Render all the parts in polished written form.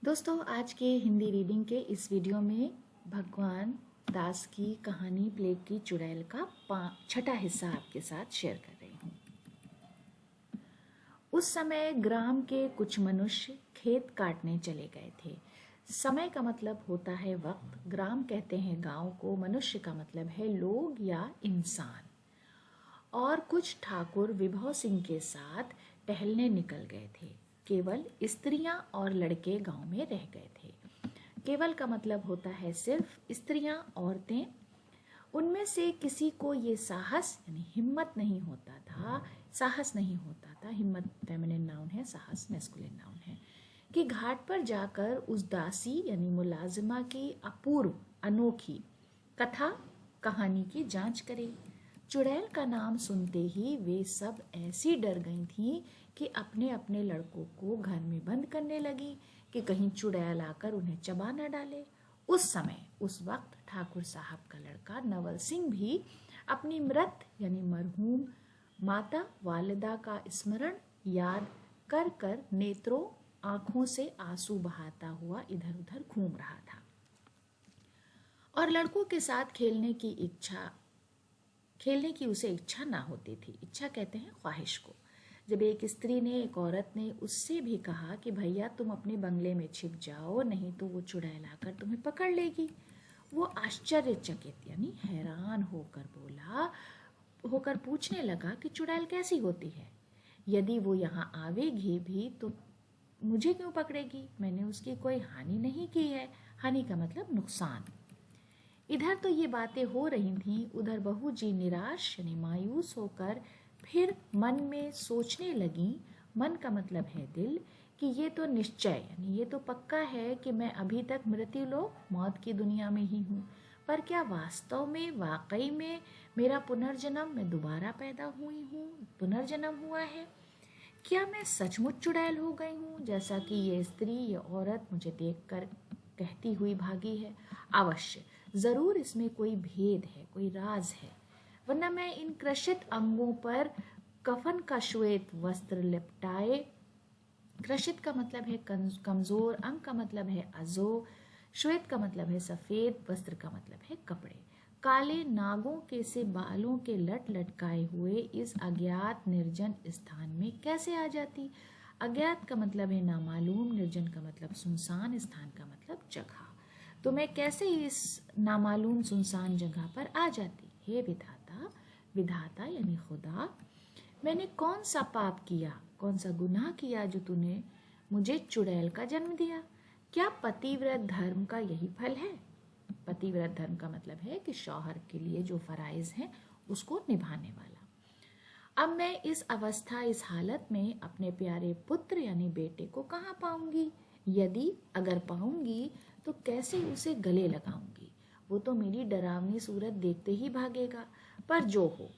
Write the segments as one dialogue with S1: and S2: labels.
S1: दोस्तों, आज के हिंदी रीडिंग के इस वीडियो में भगवान दास की कहानी प्लेग की चुड़ैल का छठा हिस्सा आपके साथ शेयर कर रही हूँ। उस समय ग्राम के कुछ मनुष्य खेत काटने चले गए थे। समय का मतलब होता है वक्त, ग्राम कहते हैं गांव को, मनुष्य का मतलब है लोग या इंसान। और कुछ ठाकुर विभव सिंह के साथ टहलने निकल गए थे। केवल स्त्रियां और लड़के गांव में रह गए थे। केवल का मतलब होता है सिर्फ, स्त्रियां, औरतें। उनमें से किसी को ये साहस यानी हिम्मत नहीं होता था, साहस नहीं होता था, हिम्मत फेमिनिन नाउन है, साहस मैस्कुलिन नाउन है, कि घाट पर जाकर उस दासी यानी मुलाजिमा की अपूर्व अनोखी कथा कहानी की जांच करें। चुड़ैल का नाम सुनते ही वे सब ऐसी डर गई थीं कि अपने अपने लड़कों को घर में बंद करने लगी कि कहीं चुड़ैल आकर उन्हें चबा न डाले। उस समय उस वक्त ठाकुर साहब का लड़का नवल सिंह भी अपनी मृत यानी मरहूम माता वालिदा का स्मरण याद कर कर नेत्रों आंखों से आंसू बहाता हुआ इधर उधर घूम रहा था और लड़कों के साथ खेलने की उसे इच्छा ना होती थी। इच्छा कहते हैं ख्वाहिश को। जब एक स्त्री ने, एक औरत ने उससे भी कहा कि भैया तुम अपने बंगले में छिप जाओ, नहीं तो वो चुड़ैल आकर तुम्हें पकड़ लेगी, वो आश्चर्यचकित यानी हैरान होकर पूछने लगा कि चुड़ैल कैसी होती है। यदि वो यहाँ आवेगी भी तो मुझे क्यों पकड़ेगी? मैंने उसकी कोई हानि नहीं की है। हानि का मतलब नुकसान। इधर तो ये बातें हो रही थीं, उधर बहू जी निराश यानी मायूस होकर फिर मन में सोचने लगी, मन का मतलब है दिल, कि ये तो निश्चय यानी ये तो पक्का है कि मैं अभी तक मृत्युलोक मौत की दुनिया में ही हूँ, पर क्या वास्तव में वाकई में मेरा पुनर्जन्म, मैं दोबारा पैदा हुई हूँ, पुनर्जन्म हुआ है? क्या मैं सचमुच चुड़ैल हो गई हूँ जैसा कि ये स्त्री, ये औरत मुझे देखकर कहती हुई भागी है? अवश्य, जरूर इसमें कोई भेद है, कोई राज है, वरना मैं इन क्रशित अंगों पर कफन का श्वेत वस्त्र लिपटाए, क्रशित का मतलब है कमजोर, अंग का मतलब है अजो, श्वेत का मतलब है सफेद, वस्त्र का मतलब है कपड़े, काले नागों के से बालों के लट लटकाए हुए इस अज्ञात निर्जन स्थान में कैसे आ जाती? अज्ञात का मतलब है नामालूम, निर्जन का मतलब सुनसान, स्थान का मतलब जगह। तो मैं कैसे इस नामालूम सुनसान जगह पर आ जाती? हे विधाता, विधाता यानी खुदा, मैंने कौन सा पाप किया, कौन सा गुनाह किया जो तूने मुझे चुड़ैल का जन्म दिया? क्या पतिव्रत धर्म का यही फल है? पतिव्रत धर्म का मतलब है कि शौहर के लिए जो फराइज हैं उसको निभाने वाला। अब मैं इस अवस्था, इस हालत में अपने प्यारे पुत्र यानी बेटे को कहाँ पाऊंगी? यदि अगर पाऊंगी तो कैसे उसे गले लगाऊंगी? वो तो मेरी डरावनी सूरत देखते ही भागेगा। पर जो हो,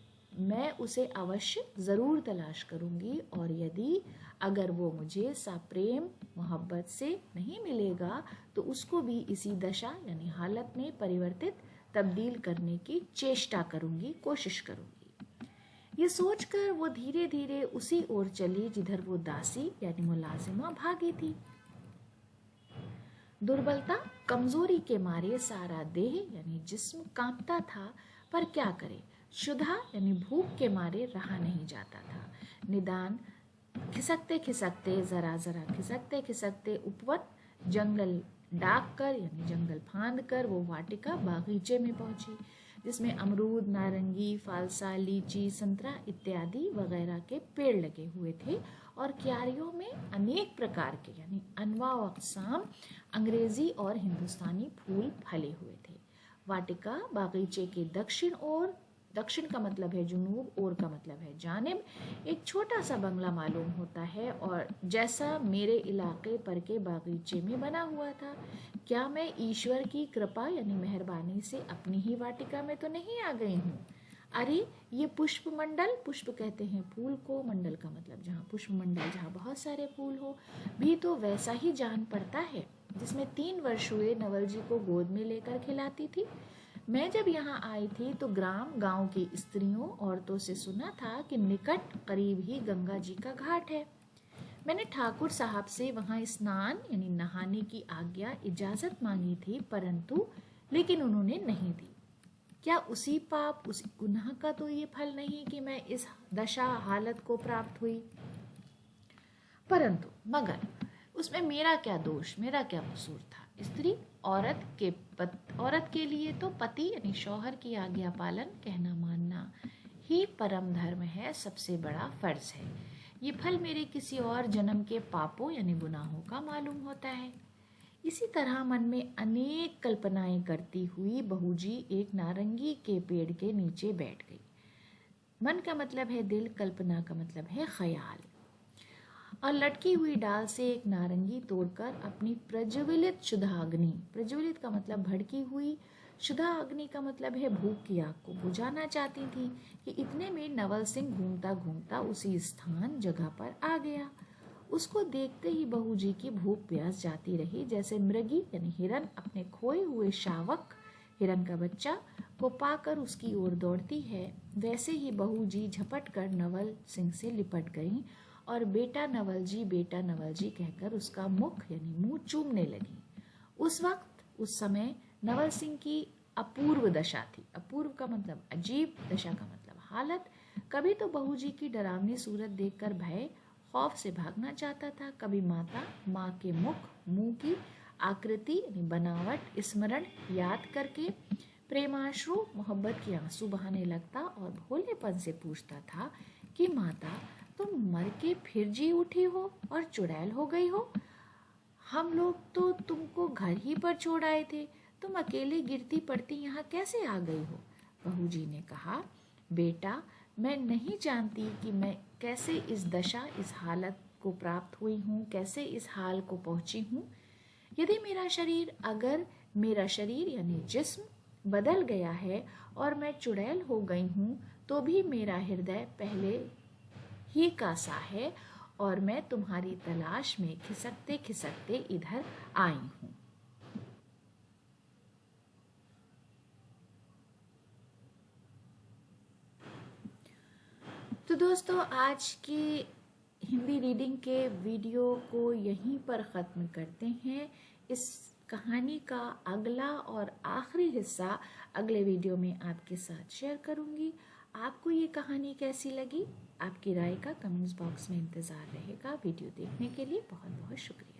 S1: मैं उसे अवश्य जरूर तलाश करूंगी, और यदि अगर वो मुझे सप्रेम मोहब्बत से नहीं मिलेगा तो उसको भी इसी दशा यानी हालत में परिवर्तित, तब्दील करने की चेष्टा करूंगी, कोशिश करूंगी। ये सोचकर वो धीरे धीरे उसी ओर चली जिधर वो दासी यानी मुलाजिमा भागी थी। दुर्बलता, कमजोरी के मारे सारा देह यानी जिस्म कांपता था, पर क्या करे, क्षुधा यानी भूख के मारे रहा नहीं जाता था। निदान खिसकते खिसकते, जरा जरा खिसकते खिसकते उपवन जंगल डाक कर यानी जंगल फांद कर वो वाटिका बागीचे में पहुंची, जिसमें अमरूद, नारंगी, फालसा, लीची, संतरा इत्यादि वगैरह के पेड़ लगे हुए थे, और क्यारियों में अनेक प्रकार के यानी अनवा अक़साम अंग्रेजी और हिंदुस्तानी फूल फले हुए थे। वाटिका बागीचे के दक्षिण ओर, दक्षिण का मतलब है जुनूब, ओर का मतलब है जानिब, एक छोटा सा बंगला मालूम होता है, और जैसा मेरे इलाके पर के बागीचे में बना हुआ था। क्या मैं ईश्वर की कृपा यानी मेहरबानी से अपनी ही वाटिका में तो नहीं आ गई हूँ? अरे ये पुष्प मंडल, पुष्प कहते हैं फूल को, मंडल का मतलब जहाँ पुष्प मंडल, जहाँ बहुत सारे फूल हो, भी तो वैसा ही जान पड़ता है जिसमें 3 वर्ष हुए नवल जी को गोद में लेकर खिलाती थी। मैं जब यहाँ आई थी तो गांव की स्त्रियों, औरतों से सुना था कि निकट करीब ही गंगा जी का घाट है। मैंने ठाकुर साहब से वहाँ स्नान यानी नहाने की आज्ञा इजाज़त मांगी थी, परंतु लेकिन उन्होंने नहीं दी। क्या उसी पाप उसी गुनाह का तो ये फल नहीं कि मैं इस दशा हालत को प्राप्त हुई? परंतु मगर उसमें मेरा क्या दोष, मेरा क्या कसूर था? स्त्री औरत के लिए तो पति यानी शौहर की आज्ञा पालन, कहना मानना ही परम धर्म है, सबसे बड़ा फर्ज है। ये फल मेरे किसी और जन्म के पापों यानी गुनाहों का मालूम होता है। इसी तरह मन में अनेक कल्पनाएं करती हुई बहूजी एक नारंगी के पेड़ के नीचे बैठ गई। मन का मतलब है दिल, कल्पना का मतलब है ख्याल। और लटकी हुई डाल से एक नारंगी तोड़कर अपनी प्रज्वलित शुद्धाग्नि, प्रज्वलित का मतलब भड़की हुई, शुद्धाग्नि का मतलब है भूख की आग को बुझाना चाहती थी कि इतने में नवल सिंह घूमता घूमता उसी स्थान जगह पर आ गया। उसको देखते ही बहू जी की भूख प्यास जाती रही। जैसे मृगी यानी हिरन अपने खोए हुए शावक हिरन का बच्चा को पाकर उसकी ओर दौड़ती है, वैसे ही बहू जी झपट कर नवल सिंह से लिपट गई और बेटा नवल जी कहकर उसका मुख यानी मुंह चूमने लगी। उस वक्त, उस समय नवल सिंह की अपूर्व दशा थी। अपूर्व का मतलब अजीब, दशा का मतलब हालत। कभी तो बहू जी की डरावनी सूरत देखकर भय खौफ से भागना चाहता था, कभी माँ के मुख, मुंह की आकृति यानी बनावट स्मरण याद करके प्रेमाश्रु, मोहब्बत के आंसू बहाने लगता और भोलेपन से पूछता था कि माता, तुम मर के फिर जी उठी हो और चुड़ैल हो गई हो? हम लोग तो तुमको घर ही पर छोड़ आए थे, तुम अकेले गिरती पड़ती यहाँ कैसे आ गई हो? बहू जी ने कहा, बेटा, मैं नहीं जानती कि मैं कैसे इस दशा, इस हालत को प्राप्त हुई हूँ, कैसे इस हाल को पहुँची हूँ। यदि अगर मेरा शरीर यानी जिस्म बदल गया है और मैं चुड़ैल हो गई हूँ, तो भी मेरा हृदय पहले ही का सा है और मैं तुम्हारी तलाश में खिसकते खिसकते इधर आई हूँ। तो दोस्तों, आज की हिंदी रीडिंग के वीडियो को यहीं पर ख़त्म करते हैं। इस कहानी का अगला और आखिरी हिस्सा अगले वीडियो में आपके साथ शेयर करूंगी। आपको ये कहानी कैसी लगी? आपकी राय का कमेंट्स बॉक्स में इंतज़ार रहेगा। वीडियो देखने के लिए बहुत बहुत शुक्रिया।